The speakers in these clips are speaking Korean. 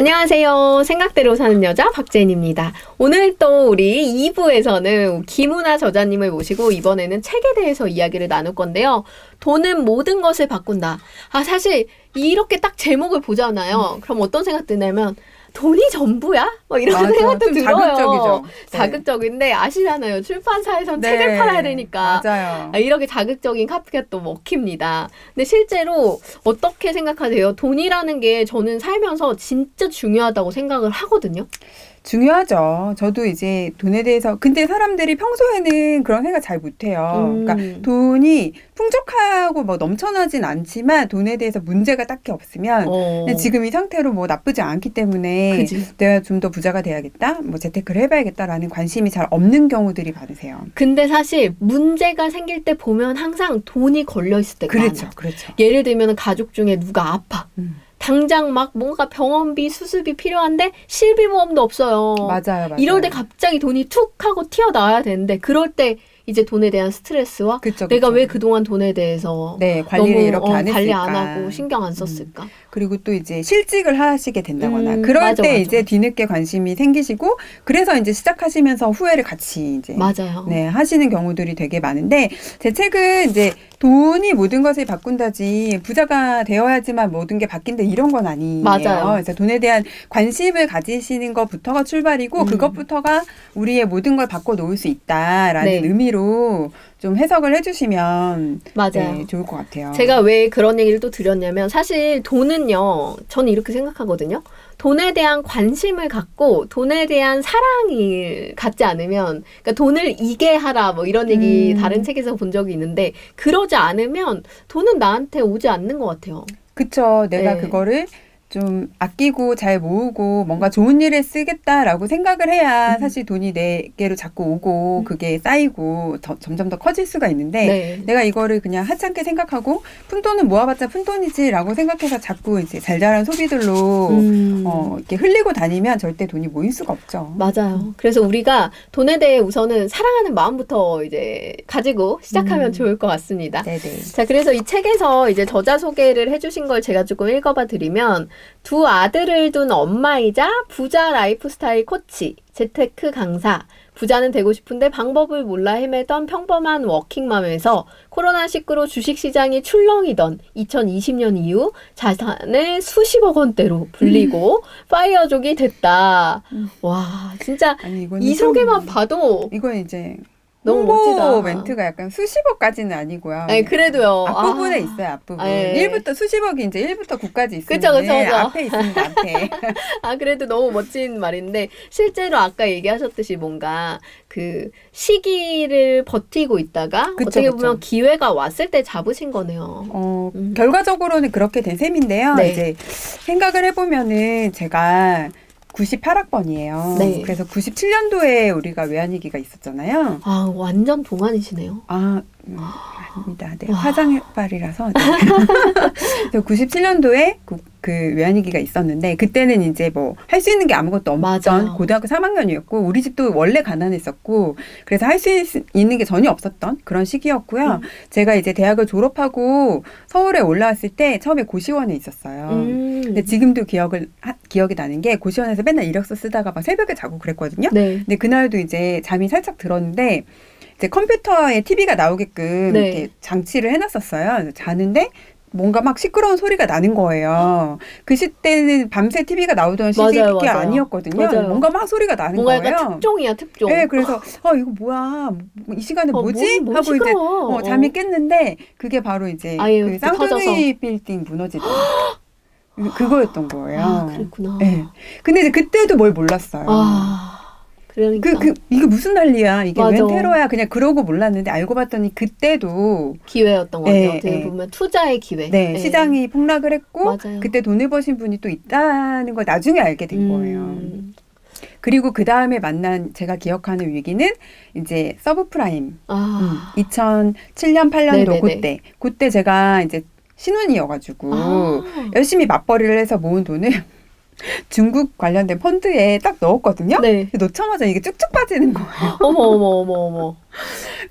안녕하세요. 생각대로 사는 여자 박재인입니다. 오늘 또 우리 2부에서는 김우나 저자님을 모시고 이번에는 책에 대해서 이야기를 나눌 건데요. 돈은 모든 것을 바꾼다. 사실 이렇게 딱 제목을 보잖아요. 그럼 어떤 생각 드냐면 돈이 전부야? 뭐 이런 맞아, 생각도 들어요. 자극적이죠. 네. 자극적인데 아시잖아요. 출판사에선 책을 팔아야 되니까. 맞아요. 이렇게 자극적인 카피가 또 먹힙니다. 근데 실제로 어떻게 생각하세요? 돈이라는 게 저는 살면서 진짜 중요하다고 생각을 하거든요. 중요하죠. 저도 이제 돈에 대해서 근데 사람들이 평소에는 그런 생각 잘 못해요. 그러니까 돈이 풍족하고 뭐 넘쳐나진 않지만 돈에 대해서 문제가 딱히 없으면 그냥 지금 이 상태로 뭐 나쁘지 않기 때문에 그치. 내가 좀 더 부자가 돼야겠다, 뭐 재테크를 해봐야겠다라는 관심이 잘 없는 경우들이 많으세요. 근데 사실 문제가 생길 때 보면 항상 돈이 걸려 있을 때가 그렇죠, 많아요. 그렇죠. 예를 들면 가족 중에 누가 아파. 당장 막 뭔가 병원비, 수술비 필요한데 실비보험도 없어요. 맞아요. 이럴 때 갑자기 돈이 툭 하고 튀어나와야 되는데 그럴 때 이제 돈에 대한 스트레스와 그쵸, 내가 그쵸. 왜 그동안 돈에 대해서 관리를 너무 이렇게 안 했을까. 관리 안 하고 신경 안 썼을까. 그리고 또 이제 실직을 하시게 된다거나 그럴 맞아, 때 맞아. 이제 뒤늦게 관심이 생기시고 그래서 이제 시작하시면서 후회를 같이 이제 맞아요. 하시는 경우들이 되게 많은데 제 책은 이제 돈이 모든 것을 바꾼다지 부자가 되어야지만 모든 게 바뀐다 이런 건 아니에요. 맞아요. 그래서 돈에 대한 관심을 가지시는 것부터가 출발이고 그것부터가 우리의 모든 걸 바꿔놓을 수 있다라는 네. 의미로 좀 해석을 해주시면 맞아요. 좋을 것 같아요. 제가 왜 그런 얘기를 또 드렸냐면 사실 돈은요. 저는 이렇게 생각하거든요. 돈에 대한 관심을 갖고 돈에 대한 사랑을 갖지 않으면 그러니까 돈을 이게 하라 뭐 이런 얘기 다른 책에서 본 적이 있는데 그러지 않으면 돈은 나한테 오지 않는 것 같아요. 그쵸. 내가 네. 그거를 좀 아끼고 잘 모으고 뭔가 좋은 일에 쓰겠다라고 생각을 해야 사실 돈이 내게로 자꾸 오고 그게 쌓이고 점점 더 커질 수가 있는데 네. 내가 이거를 그냥 하찮게 생각하고 푼돈은 모아봤자 푼돈이지라고 생각해서 자꾸 이제 잘잘한 소비들로 이렇게 흘리고 다니면 절대 돈이 모일 수가 없죠. 맞아요. 그래서 우리가 돈에 대해 우선은 사랑하는 마음부터 이제 가지고 시작하면 좋을 것 같습니다. 네네. 자, 그래서 이 책에서 이제 저자 소개를 해주신 걸 제가 조금 읽어봐 드리면 두 아들을 둔 엄마이자 부자 라이프스타일 코치, 재테크 강사, 부자는 되고 싶은데 방법을 몰라 헤매던 평범한 워킹맘에서 코로나19로 주식시장이 출렁이던 2020년 이후 자산을 수십억 원대로 불리고 파이어족이 됐다. 와, 진짜 아니, 이거는 이 소개만 봐도 이건 이제 너무 홍보 멋지다. 멘트가 약간 수십억까지는 아니고요. 아니, 그래도요. 앞부분에 있어요, 앞부분. 네. 1부터 수십억이 이제 1부터 9까지 있으면 그쵸, 그쵸. 앞에 있습니다, 앞에. 그래도 너무 멋진 말인데 실제로 아까 얘기하셨듯이 뭔가 그 시기를 버티고 있다가 그쵸, 어떻게 그쵸. 보면 기회가 왔을 때 잡으신 거네요. 결과적으로는 그렇게 된 셈인데요. 네. 이제 생각을 해보면은 제가 98학번이에요. 네. 그래서 97년도에 우리가 외환위기가 있었잖아요. 완전 동안이시네요. 아닙니다. 네, 화장발이라서. 네. 그래서 97년도에 그 외환위기가 있었는데 그때는 이제 뭐 할 수 있는 게 아무것도 없던 맞아요. 고등학교 3학년이었고 우리 집도 원래 가난했었고 그래서 할 수 있는 게 전혀 없었던 그런 시기였고요. 제가 이제 대학을 졸업하고 서울에 올라왔을 때 처음에 고시원에 있었어요. 근데 지금도 기억이 나는 게 고시원에서 맨날 이력서 쓰다가 막 새벽에 자고 그랬거든요. 네. 근데 그날도 이제 잠이 살짝 들었는데 이제 컴퓨터에 TV가 나오게끔 네. 이렇게 장치를 해놨었어요. 자는데 뭔가 막 시끄러운 소리가 나는 거예요. 그 시대는 밤새 TV가 나오던 시기가 맞아요. 아니었거든요. 맞아요. 뭔가 막 소리가 나는 뭔가 거예요. 약간 특종이야, 특종. 네, 그래서 이거 뭐야? 이 시간에 뭐지? 뭐 하고 시끄러워. 이제 잠이 깼는데 그게 바로 이제 그 쌍둥이 빌딩 무너지던 그거였던 거예요. 그랬구나. 네. 근데 이제 그때도 뭘 몰랐어요. 그러니까. 이게 무슨 난리야? 이게 맞아. 웬 테러야? 그냥 그러고 몰랐는데 알고 봤더니 그때도 기회였던 것 같아요. 네, 어떻게 보면 투자의 기회. 네, 시장이 폭락을 했고 맞아요. 그때 돈을 버신 분이 또 있다는 걸 나중에 알게 된 거예요. 그리고 그 다음에 만난 제가 기억하는 위기는 이제 서브프라임 2007년 8년도 네네네. 그때 제가 이제 신혼이어가지고 열심히 맞벌이를 해서 모은 돈을 중국 관련된 펀드에 딱 넣었거든요. 네. 넣자마자 이게 쭉쭉 빠지는 거예요. 어머.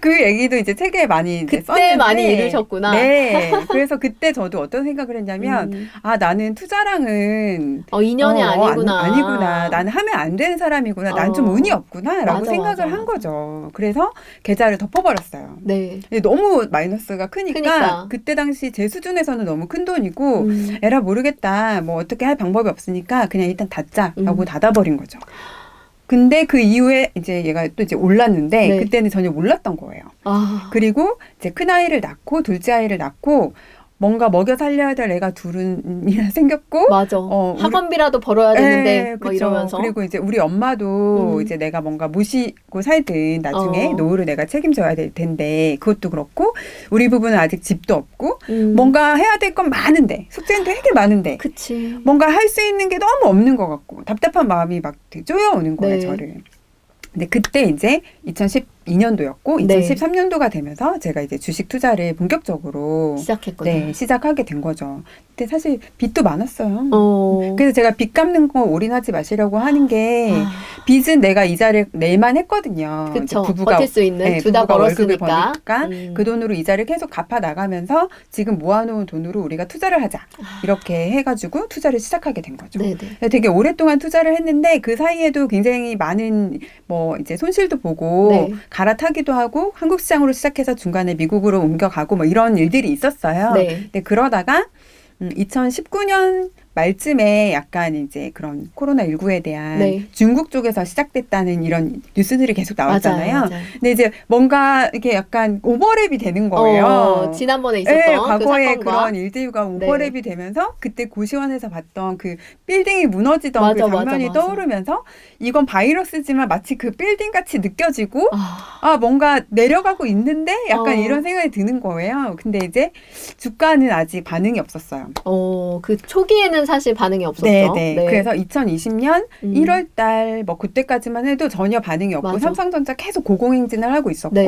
그 얘기도 이제 책에 많이 이제 그때 썼는데 많이 읽으셨구나. 네. 그래서 그때 저도 어떤 생각을 했냐면 아 나는 투자랑은 인연이 아니구나. 아니구나. 나는 하면 안 되는 사람이구나. 난 좀 운이 없구나라고 맞아, 생각을 맞아, 한 맞아. 거죠. 그래서 계좌를 덮어버렸어요. 네. 근데 너무 마이너스가 크니까 그러니까. 그때 당시 제 수준에서는 너무 큰 돈이고 에라 모르겠다. 뭐 어떻게 할 방법이 없으니까 그냥 일단 닫자라고 닫아버린 거죠. 근데 그 이후에 이제 얘가 또 이제 올랐는데 네. 그때는 전혀 몰랐던 거예요. 아, 그리고 이제 큰 아이를 낳고 둘째 아이를 낳고 뭔가 먹여 살려야 될 애가 둘이나 생겼고 맞아. 우리- 학원비라도 벌어야 되는데 네, 뭐 그쵸. 이러면서. 그리고 이제 우리 엄마도 이제 내가 뭔가 모시고 살든 나중에 노후를 내가 책임져야 될 텐데 그것도 그렇고 우리 부부는 아직 집도 없고 뭔가 해야 될 건 많은데 숙제는 되게 많은데 그치. 뭔가 할 수 있는 게 너무 없는 것 같고 답답한 마음이 막 되게 쪼여오는 거예요, 네. 저를. 근데 그때 이제 2012년도였고 네. 2013년도가 되면서 제가 이제 주식 투자를 본격적으로 시작했거든요. 네, 시작하게 된 거죠. 근데 사실 빚도 많았어요. 어. 그래서 제가 빚 갚는 거 올인하지 마시라고 하는 게 빚은 내가 이자를 낼만 했거든요. 이제 그쵸. 부부가 버틸 수 있는 네, 둘 다 부부가 월급을 벌었으니까. 버니까 그 돈으로 이자를 계속 갚아 나가면서 지금 모아놓은 돈으로 우리가 투자를 하자 이렇게 해가지고 투자를 시작하게 된 거죠. 네네. 되게 오랫동안 투자를 했는데 그 사이에도 굉장히 많은 뭐 이제 손실도 보고 네. 갈아타기도 하고 한국 시장으로 시작해서 중간에 미국으로 옮겨가고 뭐 이런 일들이 있었어요. 네. 근데 그러다가 2019년 말쯤에 약간 이제 그런 코로나19에 대한 네. 중국 쪽에서 시작됐다는 이런 뉴스들이 계속 나왔잖아요. 맞아요, 맞아요. 근데 이제 뭔가 이게 약간 오버랩이 되는 거예요. 지난번에 있었던 네, 그 과거에 사건과. 그런 일들과 오버랩이 되면서 그때 고시원에서 봤던 그 빌딩이 무너지던 맞아, 그 장면이 맞아, 맞아. 떠오르면서 이건 바이러스지만 마치 그 빌딩 같이 느껴지고 아, 뭔가 내려가고 있는데 약간 어. 이런 생각이 드는 거예요. 근데 이제 주가는 아직 반응이 없었어요. 그 초기에는 사실 반응이 없었죠. 네. 그래서 2020년 1월 달 뭐 그때까지만 해도 전혀 반응이 없고 맞아. 삼성전자 계속 고공행진을 하고 있었고 네.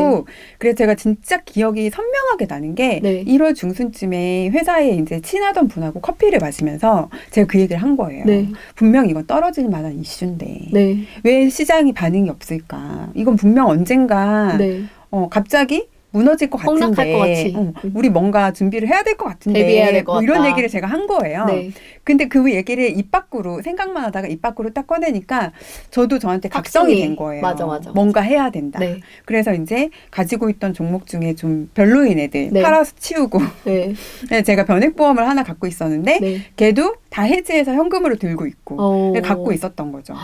그래서 제가 진짜 기억이 선명하게 나는 게 네. 1월 중순쯤에 회사에 이제 친하던 분하고 커피를 마시면서 제가 그 얘기를 한 거예요. 네. 분명 이건 떨어질 만한 이슈인데 네. 왜 시장이 반응이 없을까? 이건 분명 언젠가 네. 갑자기 무너질 것 폭락할 같은데 것 같이. 우리 뭔가 준비를 해야 될 것 같은데 대비해야 될 것 뭐 이런 같다. 얘기를 제가 한 거예요. 네. 근데 그 얘기를 입 밖으로 생각만 하다가 입 밖으로 딱 꺼내니까 저도 저한테 각성이 확신이. 된 거예요. 맞아, 맞아. 뭔가 해야 된다. 네. 그래서 이제 가지고 있던 종목 중에 좀 별로인 애들 네. 팔아서 치우고 네. 네, 제가 변액보험을 하나 갖고 있었는데 네. 걔도 다 해지해서 현금으로 들고 있고 갖고 있었던 거죠.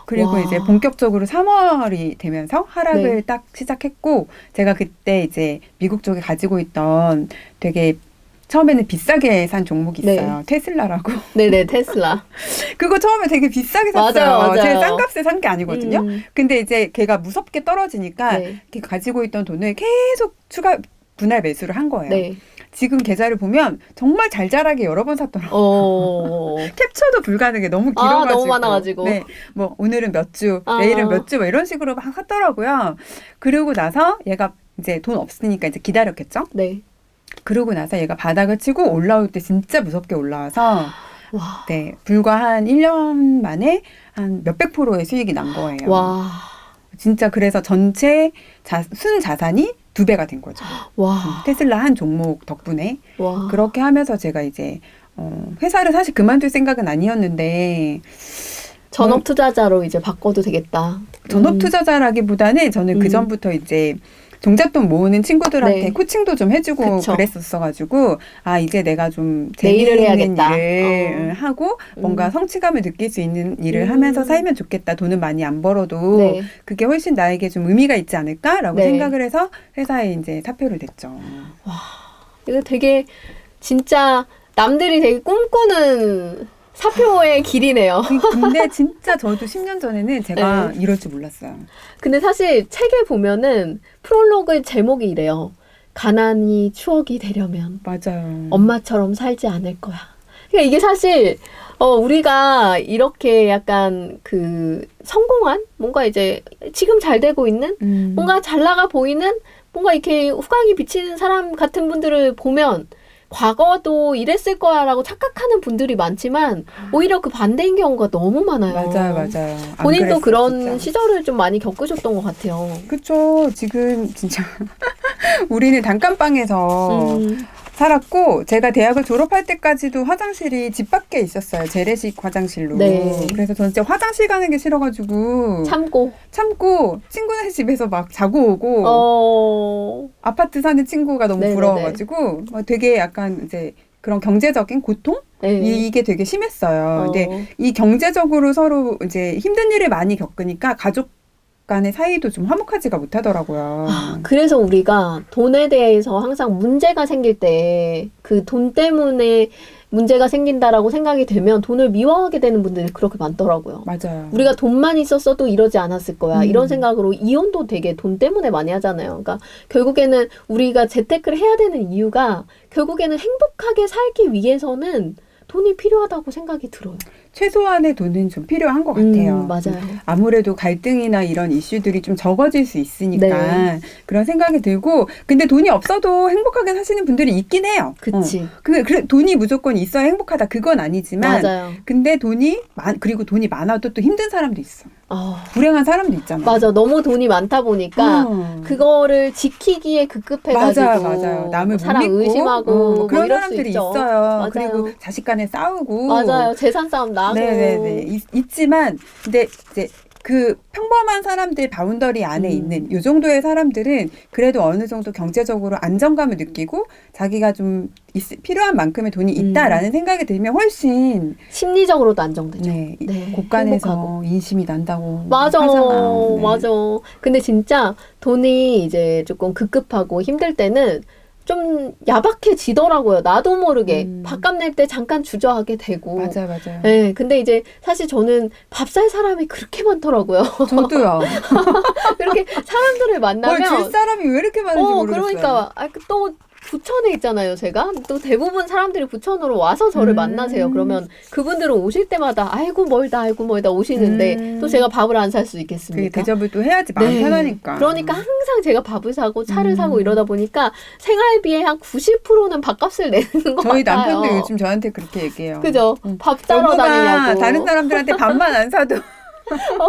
그리고 와. 이제 본격적으로 3월이 되면서 하락을 네. 딱 시작했고 제가 그때 이제 미국 쪽에 가지고 있던 되게 처음에는 비싸게 산 종목이 있어요. 테슬라라고. 네네, 테슬라. 그거 처음에 되게 비싸게 샀어요. 맞아요, 맞아요. 제가 싼 값에 산 게 아니거든요. 근데 이제 걔가 무섭게 떨어지니까 네. 가지고 있던 돈을 계속 추가 분할 매수를 한 거예요. 네. 지금 계좌를 보면 정말 잘 자라게 여러 번 샀더라고요. 캡처도 불가능해. 너무 길어가지고. 너무 많아가지고. 네. 뭐 오늘은 몇 주, 내일은 몇 주, 뭐 이런 식으로 막 샀더라고요. 그러고 나서 얘가 이제 돈 없으니까 이제 기다렸겠죠? 네. 그러고 나서 얘가 바닥을 치고 올라올 때 진짜 무섭게 올라와서 와. 네. 불과 한 1년 만에 한 몇백 프로의 수익이 난 거예요. 와. 진짜 그래서 전체 순 자산이 2배가 된 거죠. 와. 테슬라 한 종목 덕분에. 와. 그렇게 하면서 제가 이제 회사를 사실 그만둘 생각은 아니었는데 전업 투자자로 이제 바꿔도 되겠다. 전업 투자자라기보다는 저는 그 전부터 이제 종잣돈 모으는 친구들한테 네. 코칭도 좀 해주고 그쵸. 그랬었어가지고 이제 내가 좀 내 일을 재미있는 해야겠다. 일을 하고 뭔가 성취감을 느낄 수 있는 일을 하면서 살면 좋겠다. 돈은 많이 안 벌어도 네. 그게 훨씬 나에게 좀 의미가 있지 않을까라고 네. 생각을 해서 회사에 이제 사표를 냈죠. 이거 되게 진짜 남들이 되게 꿈꾸는 사표의 길이네요. 근데 진짜 저도 10년 전에는 제가 이럴 줄 몰랐어요. 근데 사실 책에 보면은 프롤로그 제목이 이래요. 가난이 추억이 되려면 맞아요. 엄마처럼 살지 않을 거야. 그러니까 이게 사실 우리가 이렇게 약간 그 성공한 뭔가 이제 지금 잘 되고 있는 뭔가 잘 나가 보이는 뭔가 이렇게 후광이 비치는 사람 같은 분들을 보면 과거도 이랬을 거야라고 착각하는 분들이 많지만 오히려 그 반대인 경우가 너무 많아요. 맞아요. 안 본인도 그랬어, 그런 진짜. 시절을 좀 많이 겪으셨던 것 같아요. 그쵸. 지금 진짜 우리는 단칸방에서 살았고 제가 대학을 졸업할 때까지도 화장실이 집 밖에 있었어요. 재래식 화장실로. 네. 그래서 저는 진짜 화장실 가는 게 싫어가지고 참고 친구네 집에서 막 자고 오고 아파트 사는 친구가 너무 네네네. 부러워가지고 되게 약간 이제 그런 경제적인 고통? 네. 이게 되게 심했어요. 근데 이 경제적으로 서로 이제 힘든 일을 많이 겪으니까 가족 간의 사이도 좀 화목하지가 못하더라고요. 그래서 우리가 돈에 대해서 항상 문제가 생길 때 그 돈 때문에 문제가 생긴다라고 생각이 되면 돈을 미워하게 되는 분들이 그렇게 많더라고요. 맞아요. 우리가 돈만 있었어도 이러지 않았을 거야. 이런 생각으로 이혼도 되게 돈 때문에 많이 하잖아요. 그러니까 결국에는 우리가 재테크를 해야 되는 이유가 결국에는 행복하게 살기 위해서는 돈이 필요하다고 생각이 들어요. 최소한의 돈은 좀 필요한 것 같아요. 맞아요. 아무래도 갈등이나 이런 이슈들이 좀 적어질 수 있으니까 네. 그런 생각이 들고 근데 돈이 없어도 행복하게 사시는 분들이 있긴 해요. 그치. 돈이 무조건 있어야 행복하다 그건 아니지만 맞아요. 근데 그리고 돈이 많아도 또 힘든 사람도 있어. 아, 불행한 사람도 있잖아요. 맞아. 너무 돈이 많다 보니까 그거를 지키기에 급급해가지고 맞아요. 남을 못 사람 믿고 의심하고 그런 이럴 사람들이 수 있죠. 있어요. 맞아요. 그리고 자식 간에 싸우고 맞아요. 재산 싸움 나고. 네네네. 있지만 근데 이제 그 평범한 사람들 바운더리 안에 있는 요 정도의 사람들은 그래도 어느 정도 경제적으로 안정감을 느끼고 자기가 좀 필요한 만큼의 돈이 있다라는 생각이 들면 훨씬 심리적으로도 안정되죠. 네, 곳간에서 행복하고. 인심이 난다고 맞아. 하잖아. 네. 맞아. 근데 진짜 돈이 이제 조금 급급하고 힘들 때는 좀 야박해지더라고요. 나도 모르게 밥값 낼 때 잠깐 주저하게 되고. 맞아요. 네, 근데 이제 사실 저는 밥 살 사람이 그렇게 많더라고요. 저도요. 그렇게 사람들을 만나면 줄 사람이 왜 이렇게 많은지 모르겠어요. 그러니까 또 부천에 있잖아요, 제가. 또 대부분 사람들이 부천으로 와서 저를 만나세요. 그러면 그분들은 오실 때마다 아이고 멀다 오시는데 또 제가 밥을 안 살 수 있겠습니까? 대접을 또 해야지 마음 편하니까. 그러니까 항상 제가 밥을 사고 차를 사고 이러다 보니까 생활비의 한 90%는 밥값을 내는 것 저희 같아요. 남편도 요즘 저한테 그렇게 얘기해요. 그죠? 밥 사러 다니냐고. 다른 사람들한테 밥만 안 사도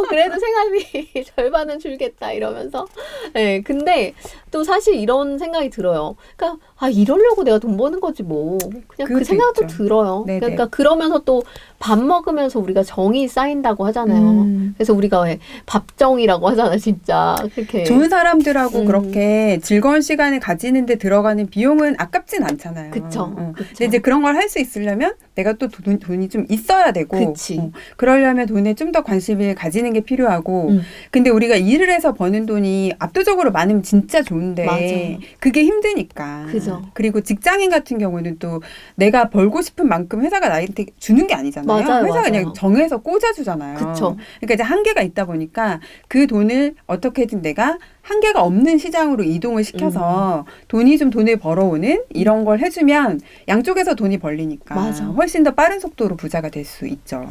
그래도 생활비 절반은 줄겠다 이러면서. 네, 근데 또 사실 이런 생각이 들어요. 그러니까 이러려고 내가 돈 버는 거지 뭐. 그냥 그 생각도 있죠. 들어요. 네네. 그러니까 그러면서 또 밥 먹으면서 우리가 정이 쌓인다고 하잖아요. 그래서 우리가 왜 밥정이라고 하잖아, 진짜. 그렇게. 좋은 사람들하고 그렇게 즐거운 시간을 가지는데 들어가는 비용은 아깝진 않잖아요. 그쵸. 근데 이제 그런 걸 할 수 있으려면 내가 또 돈이 좀 있어야 되고 그치. 그러려면 돈에 좀 더 관심을 가지는 게 필요하고 근데 우리가 일을 해서 버는 돈이 압도적으로 많으면 진짜 좋은데 맞아. 그게 힘드니까. 그죠. 그리고 직장인 같은 경우는 또 내가 벌고 싶은 만큼 회사가 나한테 주는 게 아니잖아요. 맞아요, 회사가 맞아요. 그냥 정해서 꽂아주잖아요. 그쵸. 그러니까 이제 한계가 있다 보니까 그 돈을 어떻게든 내가 한계가 없는 시장으로 이동을 시켜서 돈을 벌어오는 이런 걸 해주면 양쪽에서 돈이 벌리니까 맞아. 훨씬 더 빠른 속도로 부자가 될 수 있죠.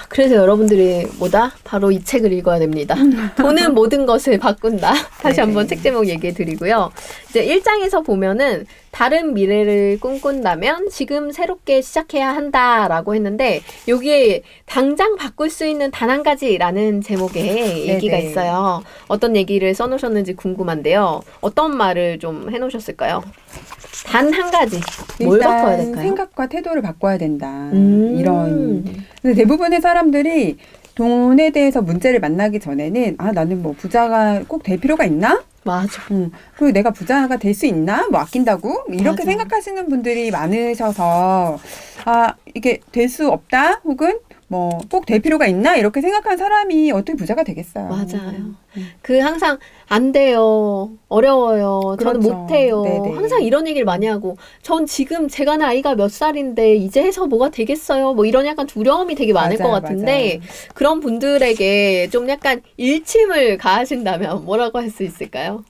그래서 여러분들이 바로 이 책을 읽어야 됩니다. 돈은 모든 것을 바꾼다. 다시 한번 책 제목 얘기해 드리고요. 이제 1장에서 보면은 다른 미래를 꿈꾼다면 지금 새롭게 시작해야 한다라고 했는데 여기에 당장 바꿀 수 있는 단 한 가지라는 제목의 얘기가 있어요. 어떤 얘기를 써놓으셨는지 궁금한데요. 어떤 말을 좀 해놓으셨을까요? 단 한 가지. 뭘 바꿔야 될까요? 생각과 태도를 바꿔야 된다. 이런. 근데 대부분의 사람들이 돈에 대해서 문제를 만나기 전에는 나는 뭐 부자가 꼭 될 필요가 있나? 맞아. 그리고 내가 부자가 될 수 있나? 뭐 아낀다고? 이렇게 맞아. 생각하시는 분들이 많으셔서 이게 될 수 없다? 혹은 뭐 꼭 될 필요가 있나? 이렇게 생각한 사람이 어떻게 부자가 되겠어요. 맞아요. 항상 안 돼요. 어려워요. 저는 그렇죠. 못해요. 네네. 항상 이런 얘기를 많이 하고 전 지금 제가 나이가 몇 살인데 이제 해서 뭐가 되겠어요. 뭐 이런 약간 두려움이 되게 많을 것 같은데 그런 분들에게 좀 약간 일침을 가하신다면 뭐라고 할 수 있을까요?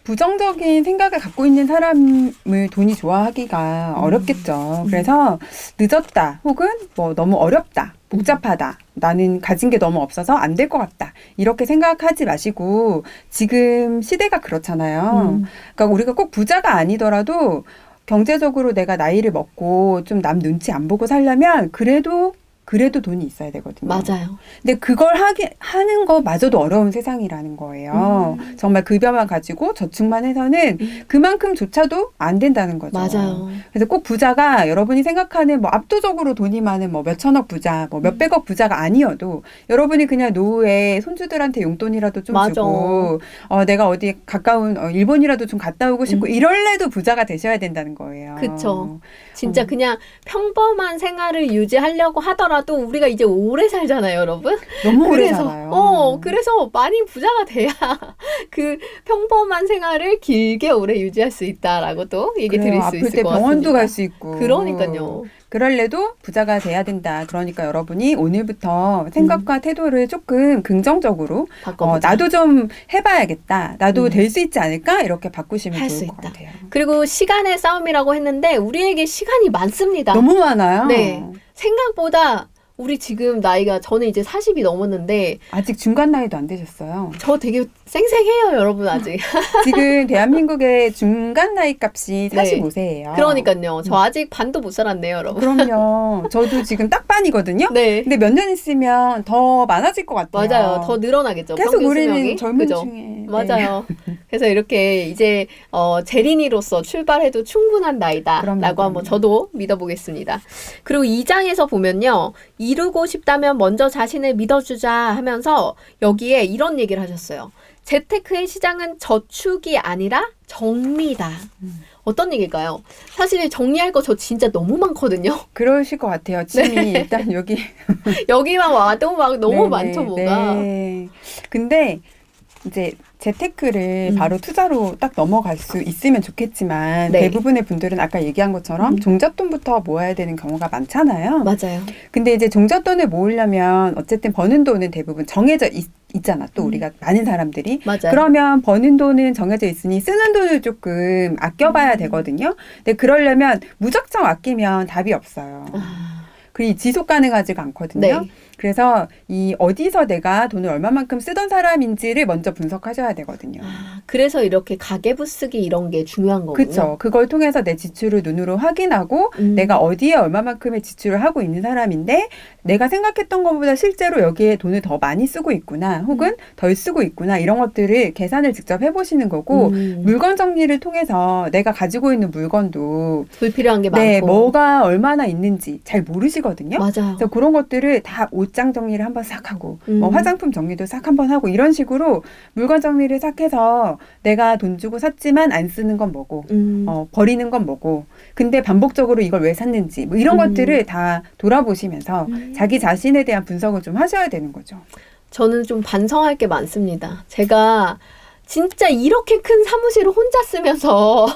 부정적인 생각을 갖고 있는 사람을 돈이 좋아하기가 어렵겠죠. 그래서 늦었다 혹은 뭐 너무 어렵다. 복잡하다. 나는 가진 게 너무 없어서 안 될 것 같다. 이렇게 생각하지 마시고 지금 시대가 그렇잖아요. 그러니까 우리가 꼭 부자가 아니더라도 경제적으로 내가 나이를 먹고 좀 남 눈치 안 보고 살려면 그래도 돈이 있어야 되거든요. 맞아요. 근데 그걸 하는 거마저도 어려운 세상이라는 거예요. 정말 급여만 가지고 저축만 해서는 그만큼조차도 안 된다는 거죠. 맞아요. 그래서 꼭 부자가 여러분이 생각하는 뭐 압도적으로 돈이 많은 뭐 몇천억 부자, 뭐 몇백억 부자가 아니어도 여러분이 그냥 노후에 손주들한테 용돈이라도 좀 맞아. 주고 내가 어디 가까운 일본이라도 좀 갔다 오고 싶고 이럴래도 부자가 되셔야 된다는 거예요. 그쵸. 진짜 그냥 평범한 생활을 유지하려고 하더라도 우리가 이제 오래 살잖아요, 여러분. 너무 오래 살아요. 그래서 많이 부자가 돼야 그 평범한 생활을 길게 오래 유지할 수 있다라고 또 얘기 드릴 수 있을 것 같습니다. 아플 때 병원도 갈 수 있고. 그러니까요. 그럴래도 부자가 돼야 된다. 그러니까 여러분이 오늘부터 생각과 태도를 조금 긍정적으로 바꿔보자. 나도 좀 해봐야겠다. 나도 될 수 있지 않을까? 이렇게 바꾸시면 할 좋을 수 것 있다. 같아요. 그리고 시간의 싸움이라고 했는데 우리에게 시간이 많습니다. 너무 많아요. 네. 생각보다 우리 지금 나이가 저는 이제 40이 넘었는데 아직 중간 나이도 안 되셨어요. 저 되게 쌩쌩해요, 여러분 아직. 지금 대한민국의 중간 나이 값이 네. 45세예요. 그러니까요. 저 아직 반도 못 살았네요, 여러분. 그럼요. 저도 지금 딱 반이거든요. 네. 근데 몇 년 있으면 더 많아질 것 같아요. 맞아요. 더 늘어나겠죠. 계속 평균 우리는 수명이. 젊은 그죠? 층에. 맞아요. 그래서 이렇게 이제 제린이로서 출발해도 충분한 나이다라고 그럼요. 한번 저도 믿어보겠습니다. 그리고 2장에서 보면요. 이루고 싶다면 먼저 자신을 믿어주자 하면서 여기에 이런 얘기를 하셨어요. 재테크의 시장은 저축이 아니라 정리다. 어떤 얘기일까요? 사실 정리할 거 저 진짜 너무 많거든요. 그러실 것 같아요. 짐이 일단 여기. 여기만 와도 막 너무 네, 많죠, 뭐가. 네. 근데 이제 재테크를 바로 투자로 딱 넘어갈 수 있으면 좋겠지만 네. 대부분의 분들은 아까 얘기한 것처럼 종잣돈부터 모아야 되는 경우가 많잖아요. 맞아요. 근데 이제 종잣돈을 모으려면 어쨌든 버는 돈은 대부분 정해져 있잖아. 또 우리가 많은 사람들이. 맞아요. 그러면 버는 돈은 정해져 있으니 쓰는 돈을 조금 아껴봐야 되거든요. 근데 그러려면 무작정 아끼면 답이 없어요. 그리고 지속 가능하지가 않거든요. 네. 그래서 이 어디서 내가 돈을 얼마만큼 쓰던 사람인지를 먼저 분석하셔야 되거든요. 그래서 이렇게 가계부 쓰기 이런 게 중요한 거군요. 그렇죠. 그걸 통해서 내 지출을 눈으로 확인하고 내가 어디에 얼마만큼의 지출을 하고 있는 사람인데 내가 생각했던 것보다 실제로 여기에 돈을 더 많이 쓰고 있구나 혹은 덜 쓰고 있구나 이런 것들을 계산을 직접 해보시는 거고 물건 정리를 통해서 내가 가지고 있는 물건도 불필요한 게 네, 많고. 뭐가 얼마나 있는지 잘 모르시거든요. 맞아요. 그래서 그런 것들을 다 옷장 정리를 한번 싹 하고 뭐 화장품 정리도 싹 한번 하고 이런 식으로 물건 정리를 싹 해서 내가 돈 주고 샀지만 안 쓰는 건 뭐고 버리는 건 뭐고 근데 반복적으로 이걸 왜 샀는지 뭐 이런 것들을 다 돌아보시면서 자기 자신에 대한 분석을 좀 하셔야 되는 거죠. 저는 좀 반성할 게 많습니다. 제가 진짜 이렇게 큰 사무실을 혼자 쓰면서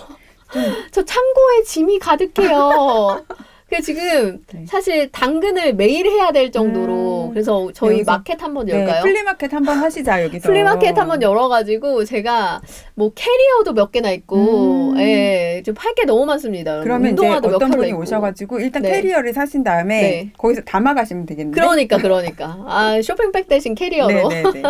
저 창고에 짐이 가득해요. 그 지금 네. 사실 당근을 매일 해야 될 정도로 그래서 저희 여기서, 마켓 한번 열까요? 네, 플리마켓 한번 하시자 여기서. 플리마켓 한번 열어가지고 제가 뭐 캐리어도 몇 개나 있고 예, 좀 팔 게 너무 많습니다. 여러분. 그러면 이제 운동화도 몇 어떤 켤레 분이 있고. 오셔가지고 일단 네. 캐리어를 사신 다음에 네. 거기서 담아가시면 되겠는데. 그러니까. 아, 쇼핑백 대신 캐리어로. 네네네.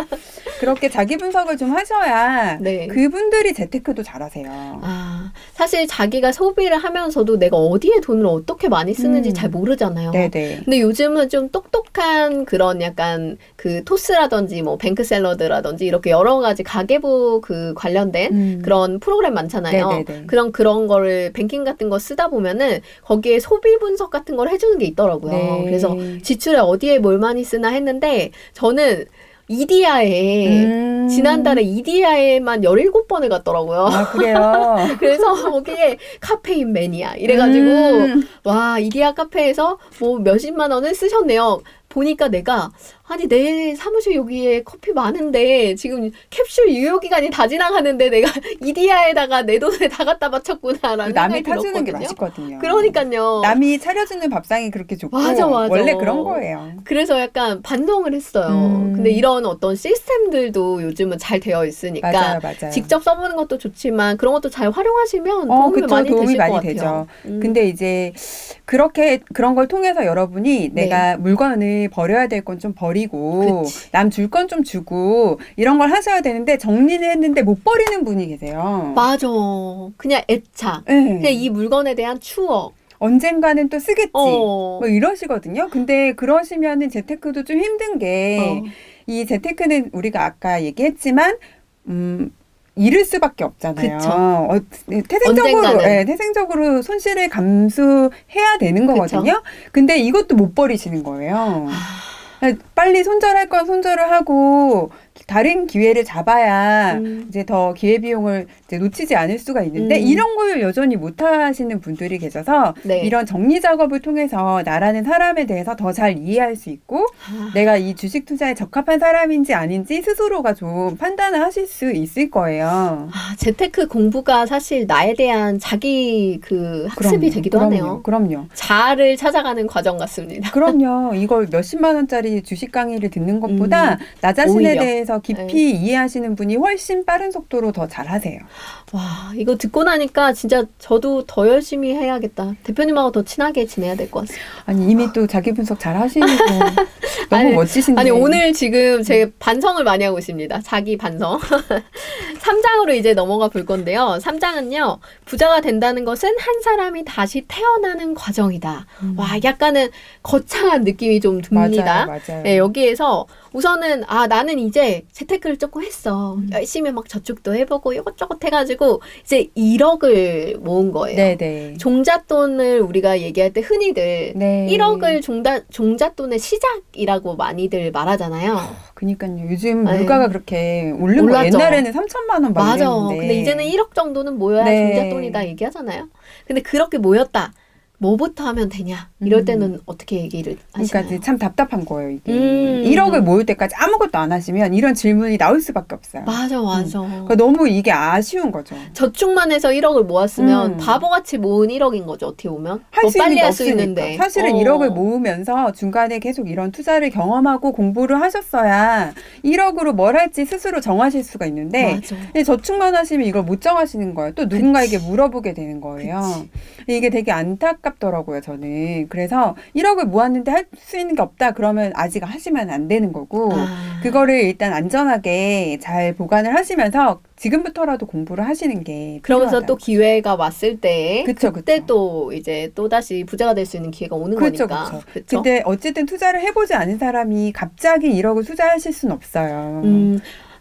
그렇게 자기 분석을 좀 하셔야 네. 그분들이 재테크도 잘하세요. 아, 사실 자기가 소비를 하면서도 내가 어디에 돈을 어떻게 많이 쓰는지 잘 모르잖아요. 네네. 근데 요즘은 좀 똑똑한 그런 약간 그 토스라든지 뭐 뱅크샐러드라든지 이렇게 여러 가지 가계부 그 관련된 그런 프로그램 많잖아요. 네네네. 그런 거를 뱅킹 같은 거 쓰다 보면은 거기에 소비 분석 같은 걸 해주는 게 있더라고요. 네. 그래서 지출에 어디에 뭘 많이 쓰나 했는데 저는 이디야에 지난달에 이디야에만 17번을 갔더라고요. 아, 그래요? 그래서 거기에 카페인 매니아 이래가지고 와 이디야 카페에서 뭐 몇십만 원을 쓰셨네요. 보니까 내가 아니 내 사무실 여기에 커피 많은데 지금 캡슐 유효기간이 다 지나가는데 내가 이디야에다가 내 돈을 다 갖다 바쳤구나라는 남이 생각이 타주는 게 들었거든요. 맛있거든요. 그러니까요. 남이 차려주는 밥상이 그렇게 좋고 맞아. 원래 그런 거예요. 그래서 약간 반성을 했어요. 근데 이런 어떤 시스템들도 요즘은 잘 되어 있으니까 맞아요. 직접 써보는 것도 좋지만 그런 것도 잘 활용하시면 그쵸, 많이 도움이 되실 많이 것 되죠. 같아요. 근데 이제 그런 걸 통해서 여러분이 내가 물건을 버려야 될 건 좀 버리고 버리고 그치. 남 줄 건 좀 주고 이런 걸 하셔야 되는데 정리를 했는데 못 버리는 분이 계세요. 맞아. 그냥 애착. 네. 그냥 이 물건에 대한 추억. 언젠가는 또 쓰겠지. 어. 뭐 이러시거든요. 근데 그러시면은 재테크도 좀 힘든 게 이 재테크는 우리가 아까 얘기했지만 잃을 수밖에 없잖아요. 그쵸. 태생적으로 언젠가는. 태생적으로 손실을 감수해야 되는 거거든요. 근데 이것도 못 버리시는 거예요. 빨리 손절할 건 손절을 하고 다른 기회를 잡아야 이제 더 기회비용을 이제 놓치지 않을 수가 있는데 이런 걸 여전히 못 하시는 분들이 계셔서 네. 이런 정리 작업을 통해서 나라는 사람에 대해서 더 잘 이해할 수 있고 내가 이 주식 투자에 적합한 사람인지 아닌지 스스로가 좀 판단을 하실 수 있을 거예요. 재테크 공부가 사실 나에 대한 자기 그 학습이 되기도 하네요. 그럼요. 자아를 찾아가는 과정 같습니다. 그럼요. 이걸 몇십만 원짜리 주식 강의를 듣는 것보다 나 자신에 오히려. 대해서 깊이 이해하시는 분이 훨씬 빠른 속도로 더 잘하세요. 와, 이거 듣고 나니까 진짜 저도 더 열심히 해야겠다. 대표님하고 더 친하게 지내야 될 것 같습니다. 아니 이미 또 자기 분석 잘 하시니까 너무 아니, 멋지신데. 아니 오늘 지금 제 반성을 많이 하고 있습니다. 자기 반성. 3장으로 이제 넘어가 볼 건데요. 3장은요. 부자가 된다는 것은 한 사람이 다시 태어나는 과정이다. 와, 약간은 거창한 느낌이 좀 듭니다. 맞아요. 네, 여기에서 우선은 나는 이제 재테크를 조금 했어. 열심히 막 저축도 해보고 이것저것 해가지고 이제 1억을 모은 거예요. 네네. 종잣돈을 우리가 얘기할 때 흔히들 네. 1억을 종잣돈의 시작이라고 많이들 말하잖아요. 그니까요. 요즘 네. 물가가 그렇게 오른 거 올랐죠. 옛날에는 3천만 원 맞아. 이랬는데. 근데 이제는 1억 정도는 모여야 네. 종잣돈이다 얘기하잖아요. 근데 그렇게 모였다. 뭐부터 하면 되냐? 이럴 때는 어떻게 얘기를 하시나요? 그러니까 참 답답한 거예요, 이게. 1억을 1억을 모을 때까지 아무것도 안 하시면 이런 질문이 나올 수밖에 없어요. 맞아. 그러니까 너무 이게 아쉬운 거죠. 저축만 해서 1억을 모았으면 바보같이 모은 1억인 거죠. 어떻게 보면. 할 수 빨리 있는 게 할 수 없으니까. 있는데. 사실은 1억을 모으면서 중간에 계속 이런 투자를 경험하고 공부를 하셨어야 1억으로 뭘 할지 스스로 정하실 수가 있는데 맞아. 근데 저축만 하시면 이걸 못 정하시는 거예요. 또 누군가에게 물어보게 되는 거예요. 이게 되게 안타깝더라고요, 저는. 그래서 1억을 모았는데 할 수 있는 게 없다 그러면 아직 하시면 안 되는 거고 그거를 일단 안전하게 잘 보관을 하시면서 지금부터라도 공부를 하시는 게 그러면서 필요하다. 또 기회가 왔을 때 그쵸, 그때 그쵸. 또 이제 또 다시 부자가 될 수 있는 기회가 오는 그렇죠, 거니까. 그렇죠. 그쵸? 근데 어쨌든 투자를 해보지 않은 사람이 갑자기 1억을 투자하실 수는 없어요.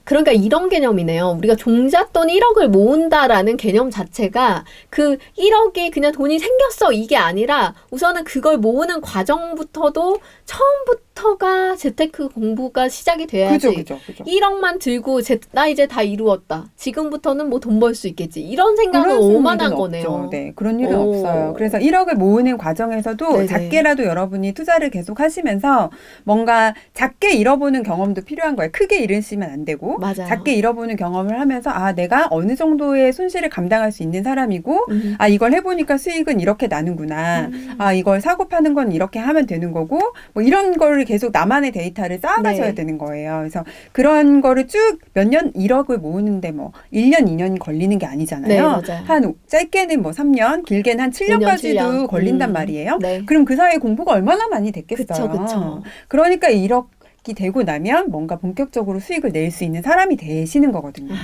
그러니까 이런 개념이네요. 우리가 종잣돈 1억을 모은다라는 개념 자체가 그 1억이 그냥 돈이 생겼어 이게 아니라 우선은 그걸 모으는 과정부터도 처음부터가 재테크 공부가 시작이 돼야지. 그죠. 1억만 들고 나 이제 다 이루었다. 지금부터는 뭐 돈 벌 수 있겠지. 이런 생각은 그런 오만한 일은 거네요. 없죠. 네, 그런 일은 오. 없어요. 그래서 1억을 모으는 과정에서도 네네. 작게라도 여러분이 투자를 계속 하시면서 뭔가 작게 잃어보는 경험도 필요한 거예요. 크게 잃으시면 안 되고 맞아요. 작게 잃어보는 경험을 하면서 내가 어느 정도의 손실을 감당할 수 있는 사람이고 이걸 해보니까 수익은 이렇게 나는구나. 이걸 사고 파는 건 이렇게 하면 되는 거고 뭐 이런 거를 계속 나만의 데이터를 쌓아가셔야 네. 되는 거예요. 그래서 그런 거를 쭉 몇 년 1억을 모으는데 뭐 1년, 2년이 걸리는 게 아니잖아요. 네, 맞아요. 한 짧게는 뭐 3년, 길게는 한 7년까지도 7년. 걸린단 말이에요. 네. 그럼 그 사이에 공부가 얼마나 많이 됐겠어요. 그쵸. 그러니까 1억이 되고 나면 뭔가 본격적으로 수익을 낼 수 있는 사람이 되시는 거거든요.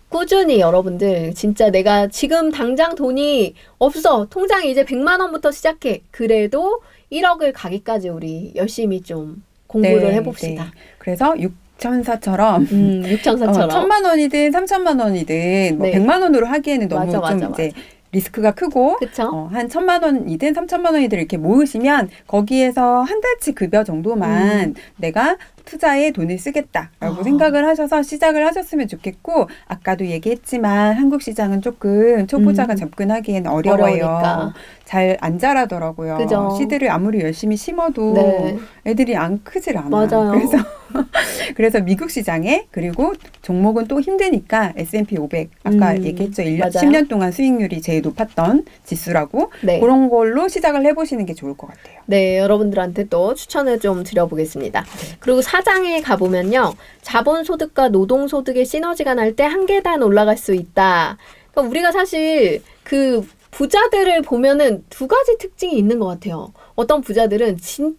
꾸준히 여러분들 진짜 내가 지금 당장 돈이 없어. 통장에 이제 100만 원부터 시작해. 그래도 1억을 가기까지 우리 열심히 좀 공부를 해봅시다. 네. 그래서 6천사처럼 6천사처럼. 1,000만 원이든 3,000만 원이든 뭐 네. 100만 원으로 하기에는 너무 맞아, 좀 이제 리스크가 크고 그쵸? 한 1,000만 원이든 3,000만 원이든 이렇게 모으시면 거기에서 한 달치 급여 정도만 내가 투자에 돈을 쓰겠다라고 생각을 하셔서 시작을 하셨으면 좋겠고 아까도 얘기했지만 한국 시장은 조금 초보자가 접근하기에는 어려워요. 어려우니까. 잘 안 자라더라고요. 그죠. 씨들을 아무리 열심히 심어도 네. 애들이 안 크질 않아. 맞아요. 그래서 미국 시장에 그리고 종목은 또 힘드니까 S&P 500 아까 얘기했죠. 1년, 맞아요. 10년 동안 수익률이 제일 높았던 지수라고 네. 그런 걸로 시작을 해보시는 게 좋을 것 같아요. 네, 여러분들한테 또 추천을 좀 드려보겠습니다. 그리고 4장에 가보면요. 자본소득과 노동소득의 시너지가 날 때 한 계단 올라갈 수 있다. 그러니까 우리가 사실 그 부자들을 보면은 두 가지 특징이 있는 것 같아요. 어떤 부자들은 진짜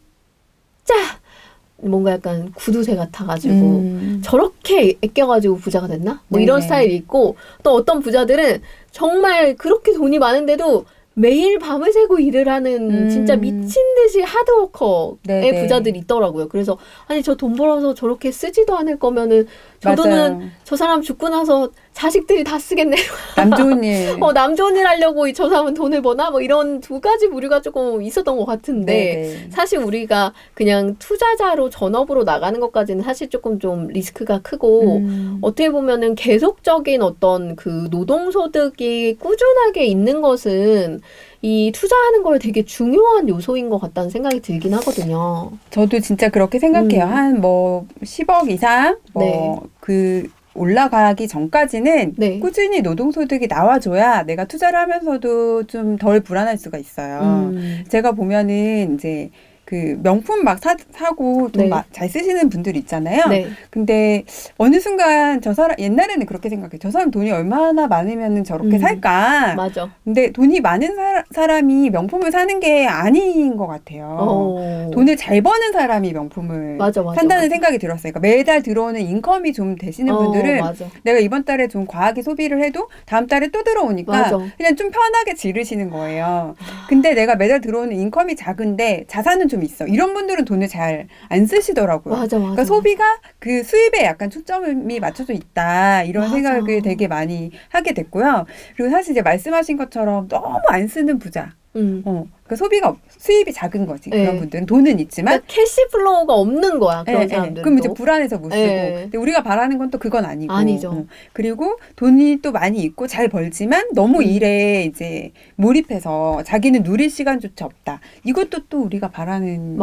뭔가 약간 구두쇠 같아가지고 저렇게 아껴가지고 부자가 됐나? 뭐 이런 네네. 스타일이 있고 또 어떤 부자들은 정말 그렇게 돈이 많은데도 매일 밤을 새고 일을 하는 진짜 미친 듯이 하드워커의 네네. 부자들이 있더라고요. 그래서 아니 저 돈 벌어서 저렇게 쓰지도 않을 거면은 저 돈은 맞아요. 저 사람 죽고 나서 자식들이 다 쓰겠네. 남 좋은 일. 남 좋은 일 하려고 저 사람은 돈을 버나? 뭐 이런 두 가지 부류가 조금 있었던 것 같은데 네네. 사실 우리가 그냥 투자자로 전업으로 나가는 것까지는 사실 조금 좀 리스크가 크고 어떻게 보면은 계속적인 어떤 그 노동소득이 꾸준하게 있는 것은 이 투자하는 걸 되게 중요한 요소인 것 같다는 생각이 들긴 하거든요. 저도 진짜 그렇게 생각해요. 한 뭐 10억 이상 뭐 그 올라가기 전까지는 네. 꾸준히 노동소득이 나와줘야 내가 투자를 하면서도 좀 덜 불안할 수가 있어요. 제가 보면은 이제 그 명품 막 사고 돈 잘 쓰시는 분들 있잖아요. 네. 근데 어느 순간 저 사람 옛날에는 그렇게 생각해요. 저 사람 돈이 얼마나 많으면 저렇게 살까? 맞아. 근데 돈이 많은 사람이 명품을 사는 게 아닌 것 같아요. 돈을 잘 버는 사람이 명품을 산다는 생각이 들었어요. 그러니까 매달 들어오는 인컴이 좀 되시는 분들은 내가 이번 달에 좀 과하게 소비를 해도 다음 달에 또 들어오니까 그냥 좀 편하게 지르시는 거예요. 근데 내가 매달 들어오는 인컴이 작은데 자산은 좀 있어. 이런 분들은 돈을 잘 안 쓰시더라고요. 그러니까 소비가 그 수입에 약간 초점이 맞춰져 있다. 이런 생각을 되게 많이 하게 됐고요. 그리고 사실 이제 말씀하신 것처럼 너무 안 쓰는 부자. 그러니까 수입이 작은 거지. 그런 분들은 돈은 있지만 그러니까 캐시플로우가 없는 거야. 그런 사람들은. 그럼 이제 불안해서 못 쓰고. 근데 우리가 바라는 건 또 그건 아니고. 아니죠. 그리고 돈이 또 많이 있고 잘 벌지만 너무 일에 이제 몰입해서 자기는 누릴 시간조차 없다. 이것도 또 우리가 바라는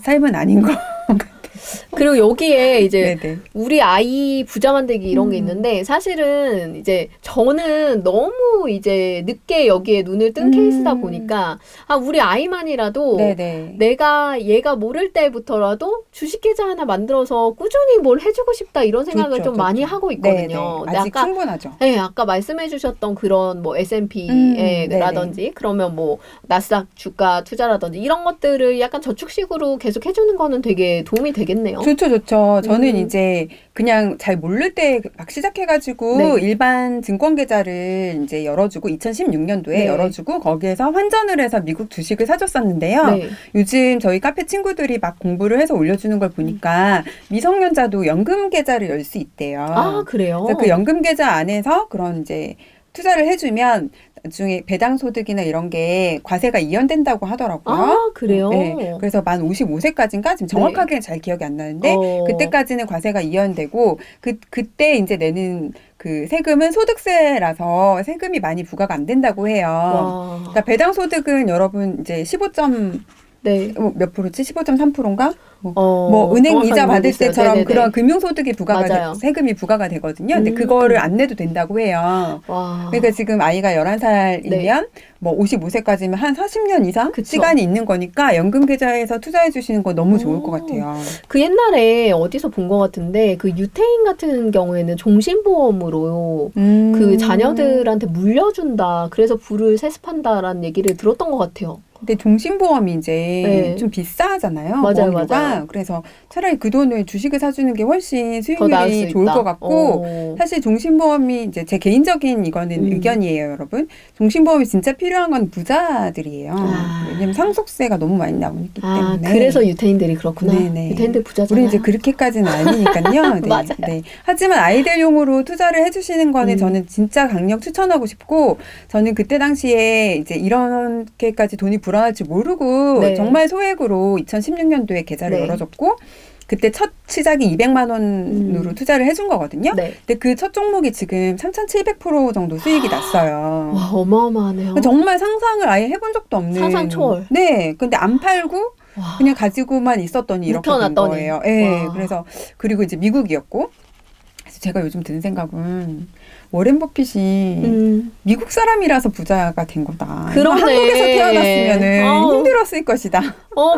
삶은 아닌 거. 그리고 여기에 이제 네네. 우리 아이 부자 만들기 이런 게 있는데 사실은 이제 저는 너무 이제 늦게 여기에 눈을 뜬 케이스다 보니까 우리 아이만이라도 네네. 내가 얘가 모를 때부터라도 주식계좌 하나 만들어서 꾸준히 뭘 해주고 싶다 이런 생각을 좀 많이 하고 있거든요. 네네. 아직 충분하죠. 네, 아까 말씀해주셨던 그런 뭐 S&P라든지 그러면 뭐 나스닥 주가 투자라든지 이런 것들을 약간 저축식으로 계속 해주는 거는 되게 도움이 되겠네요. 좋죠. 저는 이제 그냥 잘 모를 때 막 시작해가지고 일반 증권 계좌를 이제 열어주고 2016년도에 열어주고 거기에서 환전을 해서 미국 주식을 사줬었는데요. 요즘 저희 카페 친구들이 막 공부를 해서 올려주는 걸 보니까 미성년자도 연금 계좌를 열 수 있대요. 아, 그래요? 그래서 그 연금 계좌 안에서 그런 이제 투자를 해주면 나중에 배당 소득이나 이런 게 과세가 이연된다고 하더라고요. 아, 그래요? 네. 그래서 만 55세까지인가 지금 정확하게는 잘 기억이 안 나는데 그때까지는 과세가 이연되고 그때 이제 내는 그 세금은 소득세라서 세금이 많이 부과가 안 된다고 해요. 그러니까 배당 소득은 여러분 이제 15점 몇 프로지? 15.3%인가? 뭐 은행 이자 받을 때처럼 네네네. 그런 금융소득이 부과가 세금이 부과가 되거든요. 근데 그거를 안 내도 된다고 해요. 그러니까 지금 아이가 11살이면 뭐 55세까지면 한 40년 이상 시간이 있는 거니까 연금 계좌에서 투자해 주시는 거 너무 좋을 것 같아요. 그 옛날에 어디서 본 것 같은데 그 유태인 같은 경우에는 종신보험으로 그 자녀들한테 물려준다. 그래서 부를 세습한다라는 얘기를 들었던 것 같아요. 근데 종신보험이 이제 좀 비싸잖아요. 맞아요. 그래서 차라리 그 돈을 주식을 사주는 게 훨씬 수익률이 좋을 것 같고 사실 종신보험이 이제 제 개인적인 이거는 의견이에요, 여러분. 종신보험이 진짜 필요한 건 부자들이에요. 왜냐면 상속세가 너무 많이 나오기 때문에. 그래서 유태인들이 그렇구나. 네네. 유태인들 부자잖아요. 우리 이제 그렇게까지는 아니니까요. 네. 맞아요. 네. 하지만 아이들용으로 투자를 해주시는 거는 저는 진짜 강력 추천하고 싶고 저는 그때 당시에 이제 이렇게까지 돈이 불안할지 모르고 정말 소액으로 2016년도에 계좌를 열어줬고 그때 첫 시작이 200만 원으로 투자를 해준 거거든요. 근데 그 첫 종목이 지금 3,700% 정도 수익이 났어요. 와, 어마어마하네요. 정말 상상을 아예 해본 적도 없는. 상상 초월. 네. 근데 안 팔고 그냥 가지고만 있었더니 이렇게 된 거예요. 네. 그래서 그리고 이제 미국이었고 그래서 제가 요즘 드는 생각은 워렌 버핏이 미국 사람이라서 부자가 된 거다. 그러네. 한국에서 태어났으면은 힘들었을 것이다.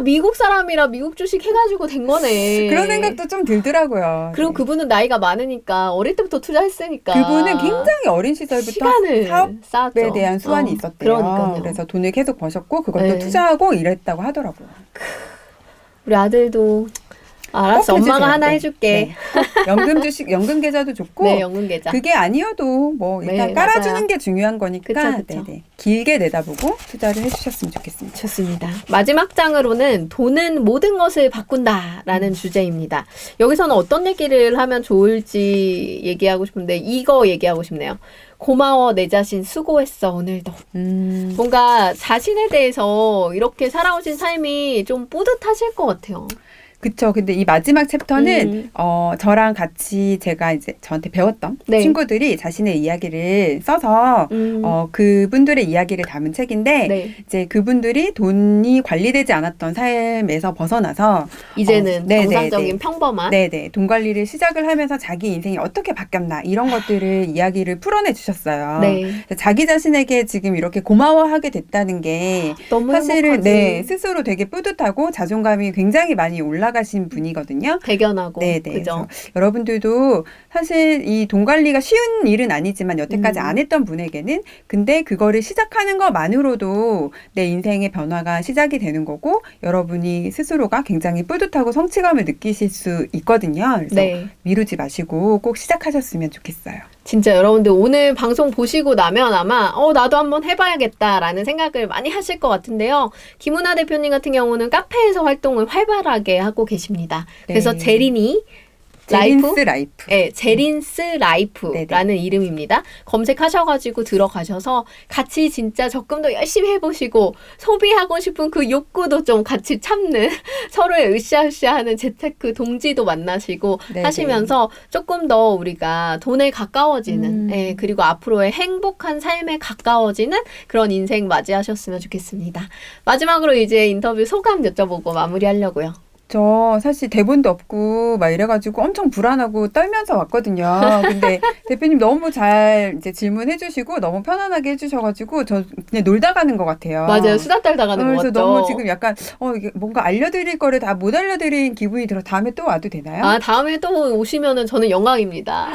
미국 사람이라 미국 주식 해가지고 된 거네. 그런 생각도 좀 들더라고요. 그리고 그분은 나이가 많으니까 어릴 때부터 투자했으니까. 그분은 굉장히 어린 시절부터 시간을 사업에 대한 수완이 있었대요. 그러니까요. 그래서 돈을 계속 버셨고 그것도 투자하고 이랬다고 하더라고요. 우리 아들도 알았어. 꼭 엄마가 해주세요. 하나 네. 해줄게. 네. 꼭 연금 주식, 연금 계좌도 좋고 네, 연금 계좌. 그게 아니어도 뭐 일단 네, 깔아주는 맞아요. 게 중요한 거니까 그쵸. 네네. 길게 내다보고 투자를 해주셨으면 좋겠습니다. 좋습니다. 마지막 장으로는 돈은 모든 것을 바꾼다라는 주제입니다. 여기서는 어떤 얘기를 하면 좋을지 얘기하고 싶은데 이거 얘기하고 싶네요. 고마워 내 자신 수고했어 오늘도. 뭔가 자신에 대해서 이렇게 살아오신 삶이 좀 뿌듯하실 것 같아요. 그쵸. 근데 이 마지막 챕터는 저랑 같이 제가 이제 저한테 배웠던 네. 친구들이 자신의 이야기를 써서 그분들의 이야기를 담은 책인데 네. 이제 그분들이 돈이 관리되지 않았던 삶에서 벗어나서 이제는 네네네. 정상적인 평범한 네네. 돈 관리를 시작을 하면서 자기 인생이 어떻게 바뀌었나 이런 것들을 이야기를 풀어내 주셨어요. 네. 자기 자신에게 지금 이렇게 고마워하게 됐다는 게 너무 사실은 행복하지. 네, 스스로 되게 뿌듯하고 자존감이 굉장히 많이 올라가신 분이거든요. 대견하고 네네. 그죠? 그래서 여러분들도 사실 이 돈 관리가 쉬운 일은 아니지만 여태까지 안 했던 분에게는 근데 그거를 시작하는 것만으로도 내 인생의 변화가 시작이 되는 거고 여러분이 스스로가 굉장히 뿌듯하고 성취감을 느끼실 수 있거든요. 그래서 네. 미루지 마시고 꼭 시작하셨으면 좋겠어요. 진짜 여러분들 오늘 방송 보시고 나면 아마 나도 한번 해봐야겠다라는 생각을 많이 하실 것 같은데요. 김은하 대표님 같은 경우는 카페에서 활동을 활발하게 하고 계십니다. 그래서 네. 제린스 라이프? 네, 제린스 라이프라는 이름입니다. 검색하셔가지고 들어가셔서 같이 진짜 적금도 열심히 해보시고 소비하고 싶은 그 욕구도 좀 같이 참는 서로의 으쌰으쌰하는 재테크 동지도 만나시고 네네. 하시면서 조금 더 우리가 돈에 가까워지는 그리고 앞으로의 행복한 삶에 가까워지는 그런 인생 맞이하셨으면 좋겠습니다. 마지막으로 이제 인터뷰 소감 여쭤보고 마무리하려고요. 저 사실 대본도 없고 막 이래가지고 엄청 불안하고 떨면서 왔거든요. 근데 대표님 너무 잘 이제 질문해 주시고 너무 편안하게 해주셔가지고 저 그냥 놀다 가는 것 같아요. 맞아요. 수다 떨다 가는 것 그래서 같죠. 너무 지금 약간 이게 뭔가 알려드릴 거를 다 못 알려드린 기분이 들어. 다음에 또 와도 되나요? 아, 다음에 또 오시면은 저는 영광입니다.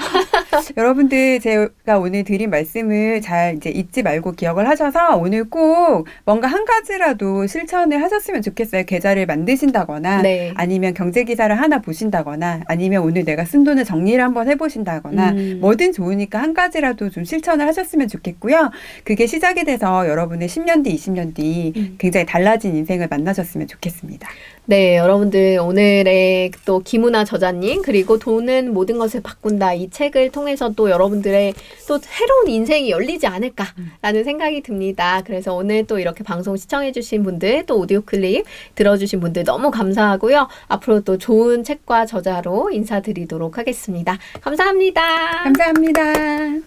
여러분들 제가 오늘 드린 말씀을 잘 이제 잊지 말고 기억을 하셔서 오늘 꼭 뭔가 한 가지라도 실천을 하셨으면 좋겠어요. 계좌를 만드신다거나 네. 아니면 경제 기사를 하나 보신다거나 아니면 오늘 내가 쓴 돈을 정리를 한번 해보신다거나 뭐든 좋으니까 한 가지라도 좀 실천을 하셨으면 좋겠고요. 그게 시작이 돼서 여러분의 10년 뒤, 20년 뒤 굉장히 달라진 인생을 만나셨으면 좋겠습니다. 네, 여러분들 오늘의 또 김은하 저자님 그리고 돈은 모든 것을 바꾼다 이 책을 통해서 또 여러분들의 또 새로운 인생이 열리지 않을까라는 생각이 듭니다. 그래서 오늘 또 이렇게 방송 시청해주신 분들 또 오디오 클립 들어주신 분들 너무 감사하고요. 앞으로 또 좋은 책과 저자로 인사드리도록 하겠습니다. 감사합니다. 감사합니다. 안녕.